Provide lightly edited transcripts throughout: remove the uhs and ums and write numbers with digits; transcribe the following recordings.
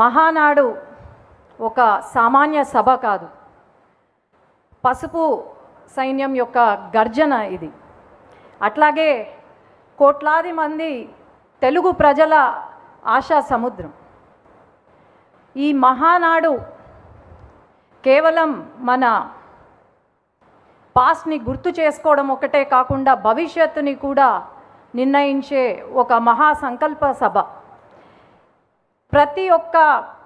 మహానాడు ఒక సామాన్య సభ కాదు, పసుపు సైన్యం యొక్క గర్జన ఇది. అట్లాగే కోట్లాది మంది తెలుగు ప్రజల ఆశా సముద్రం. ఈ మహానాడు కేవలం మన పాస్ట్ని గుర్తు చేసుకోవడం ఒకటే కాకుండా భవిష్యత్తుని కూడా నిర్ణయించే ఒక మహా సంకల్ప సభ. ప్రతి ఒక్క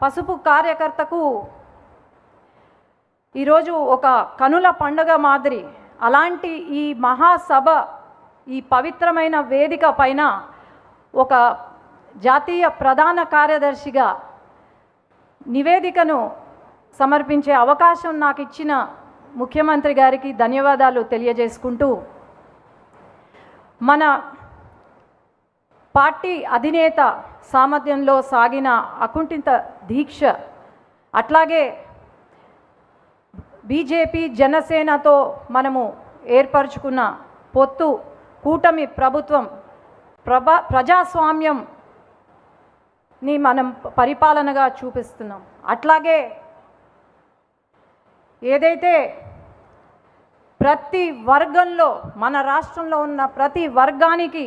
పసుపు కార్యకర్తకు ఈరోజు ఒక కనుల పండుగ మాదిరి. అలాంటి ఈ మహాసభ, ఈ పవిత్రమైన వేదిక పైన ఒక జాతీయ ప్రధాన కార్యదర్శిగా నివేదికను సమర్పించే అవకాశం నాకు ఇచ్చిన ముఖ్యమంత్రి గారికి ధన్యవాదాలు తెలియజేసుకుంటూ, మన పార్టీ అధినేత సామర్థ్యంలో సాగిన అకుంఠిత దీక్ష, అట్లాగే బీజేపీ జనసేనతో మనము ఏర్పరచుకున్న పొత్తు, కూటమి ప్రభుత్వం, ప్రజాస్వామ్యంని మనం పరిపాలనగా చూపిస్తున్నాం. అట్లాగే ఏదైతే ప్రతి వర్గంలో, మన రాష్ట్రంలో ఉన్న ప్రతి వర్గానికి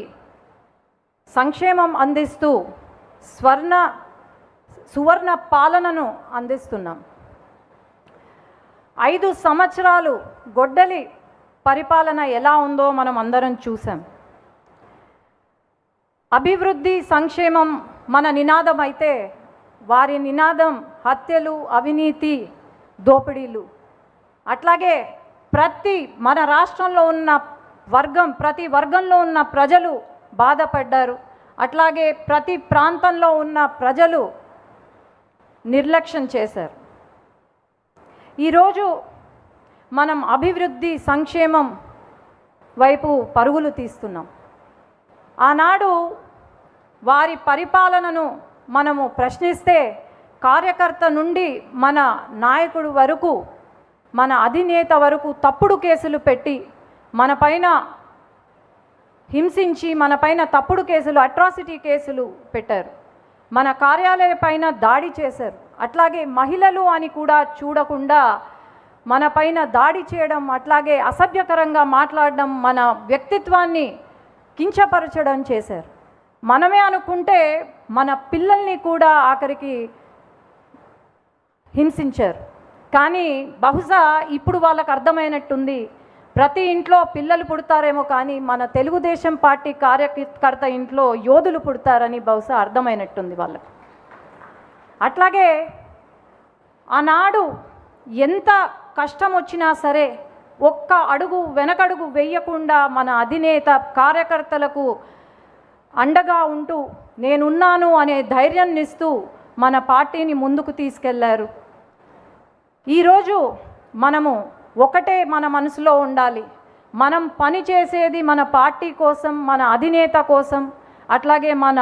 సంక్షేమం అందిస్తూ సువర్ణ పాలనను అందిస్తున్నాం. 5 సంవత్సరాలు గొడ్డలి పరిపాలన ఎలా ఉందో మనం అందరం చూసాం. అభివృద్ధి, సంక్షేమం మన నినాదం అయితే వారి నినాదం హత్యలు, అవినీతి, దోపిడీలు. అట్లాగే మన రాష్ట్రంలో ఉన్న ప్రతి వర్గంలో ఉన్న ప్రజలు బాధపడ్డారు. అట్లాగే ప్రతి ప్రాంతంలో ఉన్న ప్రజలు నిర్లక్ష్యం చేశారు. ఈరోజు మనం అభివృద్ధి, సంక్షేమం వైపు పరుగులు తీస్తున్నాం. ఆనాడు వారి పరిపాలనను మనము ప్రశ్నిస్తే కార్యకర్త నుండి మన నాయకుడు వరకు, మన అధినేత వరకు తప్పుడు కేసులు పెట్టి మన పైన హింసించి, మన పైన తప్పుడు కేసులు, అట్రాసిటీ కేసులు పెట్టారు. మన కార్యాలయం పైన దాడి చేశారు. అట్లాగే మహిళలు అని కూడా చూడకుండా మన పైన దాడి చేయడం, అట్లాగే అసభ్యకరంగా మాట్లాడడం, మన వ్యక్తిత్వాన్ని కించపరచడం చేశారు. మనమే అనుకుంటే మన పిల్లల్ని కూడా ఆఖరికి హింసించారు. కానీ బహుశా ఇప్పుడు వాళ్ళకు అర్థమైనట్టుంది, ప్రతి ఇంట్లో పిల్లలు పుడతారేమో కానీ మన తెలుగుదేశం పార్టీ కార్యకర్త ఇంట్లో యోధులు పుడతారని బహుశా అర్థమైనట్టుంది వాళ్ళకు. అట్లాగే ఆనాడు ఎంత కష్టం వచ్చినా సరే ఒక్క అడుగు వెనకడుగు వేయకుండా మన అధినేత కార్యకర్తలకు అండగా ఉంటూ నేనున్నాను అనే ధైర్యాన్ని ఇస్తూ మన పార్టీని ముందుకు తీసుకెళ్లారు. ఈరోజు మనము ఒకటే మన మనసులో ఉండాలి, మనం పని చేసేది మన పార్టీ కోసం, మన అధినేత కోసం, అట్లాగే మన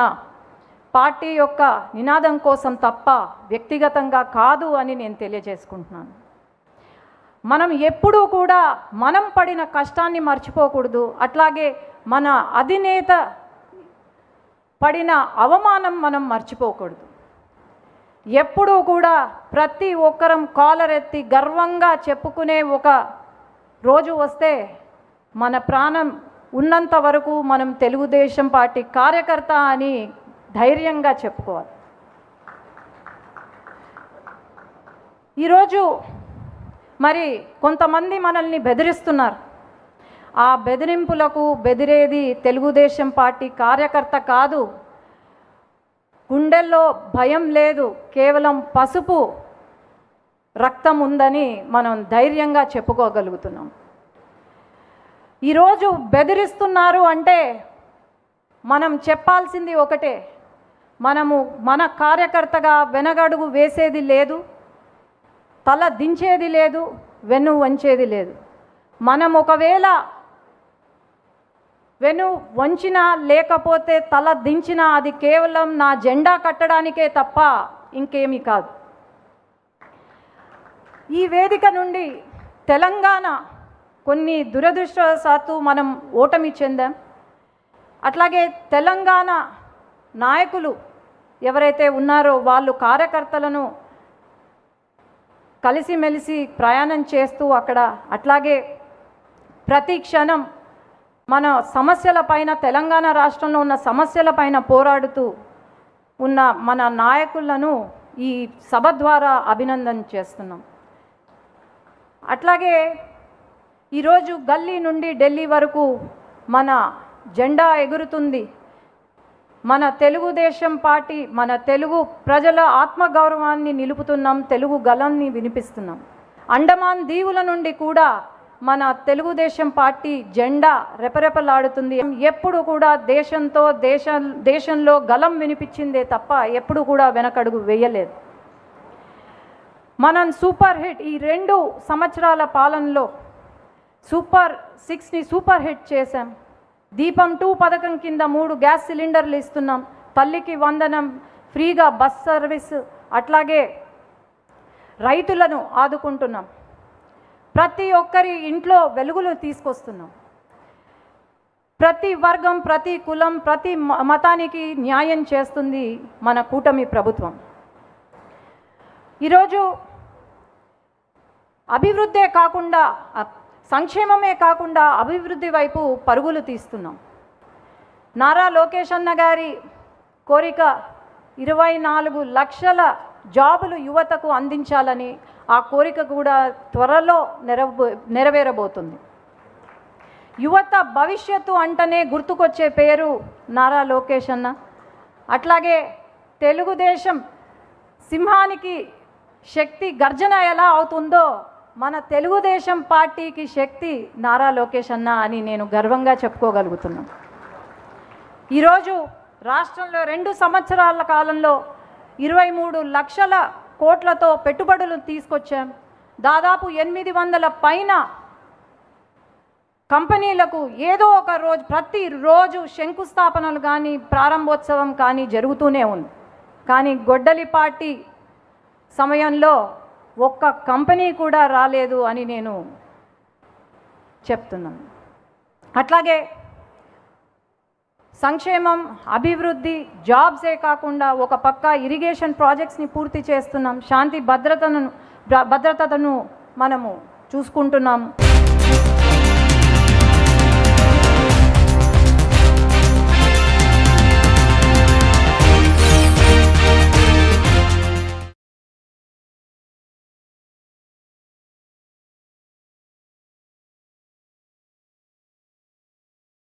పార్టీ యొక్క నినాదం కోసం తప్ప వ్యక్తిగతంగా కాదు అని నేను తెలియజేసుకుంటున్నాను. మనం ఎప్పుడూ కూడా మనం పడిన కష్టాన్ని మర్చిపోకూడదు. అట్లాగే మన అధినేత పడిన అవమానం మనం మర్చిపోకూడదు. ఎప్పుడూ కూడా ప్రతి ఒక్కరం కాలరెత్తి గర్వంగా చెప్పుకునే ఒక రోజు వస్తే, మన ప్రాణం ఉన్నంత వరకు మనం తెలుగుదేశం పార్టీ కార్యకర్త అని ధైర్యంగా చెప్పుకోవాలి. ఈరోజు మరి కొంతమంది మనల్ని బెదిరిస్తున్నారు. ఆ బెదిరింపులకు బెదిరేది తెలుగుదేశం పార్టీ కార్యకర్త కాదు. గుండెల్లో భయం లేదు, కేవలం పసుపు రక్తం ఉందని మనం ధైర్యంగా చెప్పుకోగలుగుతున్నాం. ఈరోజు బెదిరిస్తున్నారు అంటే మనం చెప్పాల్సింది ఒకటే, మనము మన కార్యకర్తగా వెనగడుగు వేసేది లేదు, తల దించేది లేదు, వెన్ను వంచేది లేదు. మనం ఒకవేళ వెను వంచినా లేకపోతే తల దించినా అది కేవలం నా జెండా కట్టడానికే తప్ప ఇంకేమీ కాదు. ఈ వేదిక నుండి తెలంగాణ కొన్ని దురదృష్టవశాత్తు మనం ఓటమి చెందాం. అట్లాగే తెలంగాణ నాయకులు ఎవరైతే ఉన్నారో వాళ్ళు కార్యకర్తలను కలిసిమెలిసి ప్రయాణం చేస్తూ అక్కడ అట్లాగే ప్రతి క్షణం మన సమస్యలపైన తెలంగాణ రాష్ట్రంలో ఉన్న సమస్యలపైన పోరాడుతూ ఉన్న మన నాయకులను ఈ సభ ద్వారా అభినందన చేస్తున్నాం. అట్లాగే ఈరోజు గల్లీ నుండి ఢిల్లీ వరకు మన జెండా ఎగురుతుంది. మన తెలుగుదేశం పార్టీ మన తెలుగు ప్రజల ఆత్మగౌరవాన్ని నిలుపుతున్నాం, తెలుగు గళాన్ని వినిపిస్తున్నాం. అండమాన్ దీవుల నుండి కూడా మన తెలుగుదేశం పార్టీ జెండా రెపరెపలాడుతుంది. ఎప్పుడు కూడా దేశంలో గళం వినిపించిందే తప్ప ఎప్పుడు కూడా వెనకడుగు వేయలేదు. మనం సూపర్ హిట్ ఈ 2 సంవత్సరాల పాలనలో సూపర్ 6ని సూపర్ హిట్ చేశాం. దీపం 2 పథకం కింద 3 గ్యాస్ సిలిండర్లు ఇస్తున్నాం. తల్లికి వందనం, ఫ్రీగా బస్ సర్వీస్, అట్లాగే రైతులను ఆదుకుంటున్నాం. ప్రతి ఒక్కరి ఇంట్లో వెలుగులు తీసుకొస్తున్నాం. ప్రతి వర్గం, ప్రతి కులం, ప్రతి మతానికి న్యాయం చేస్తుంది మన కూటమి ప్రభుత్వం. ఈరోజు అభివృద్ధే కాకుండా సంక్షేమమే కాకుండా అభివృద్ధి వైపు పరుగులు తీస్తున్నాం. నారా లోకేష్ అన్న గారి కోరిక 24 లక్షల జాబులు యువతకు అందించాలని, ఆ కోరిక కూడా త్వరలో నెరవేరబోతుంది. యువత భవిష్యత్తు అంటనే గుర్తుకొచ్చే పేరు నారా లోకేష్ అన్న. అట్లాగే తెలుగుదేశం సింహానికి శక్తి గర్జన ఎలా అవుతుందో మన తెలుగుదేశం పార్టీకి శక్తి నారా లోకేష్ అన్న అని నేను గర్వంగా చెప్పుకోగలుగుతున్నాను. ఈరోజు రాష్ట్రంలో 2 సంవత్సరాల కాలంలో 23 లక్షల కోట్లతో పెట్టుబడులు తీసుకొచ్చాం. దాదాపు 800 పైన కంపెనీలకు ఏదో ఒక రోజు ప్రతిరోజు శంకుస్థాపనలు కానీ ప్రారంభోత్సవం కానీ జరుగుతూనే ఉంది. కానీ గొడ్డలి పార్టీ సమయంలో ఒక్క కంపెనీ కూడా రాలేదు అని నేను చెప్తున్నాను. అట్లాగే సంక్షేమం, అభివృద్ధి, జాబ్సే కాకుండా ఒక పక్క ఇరిగేషన్ ప్రాజెక్ట్స్ని పూర్తి చేస్తున్నాం. శాంతి భద్రతను మనము చూసుకుంటున్నాం.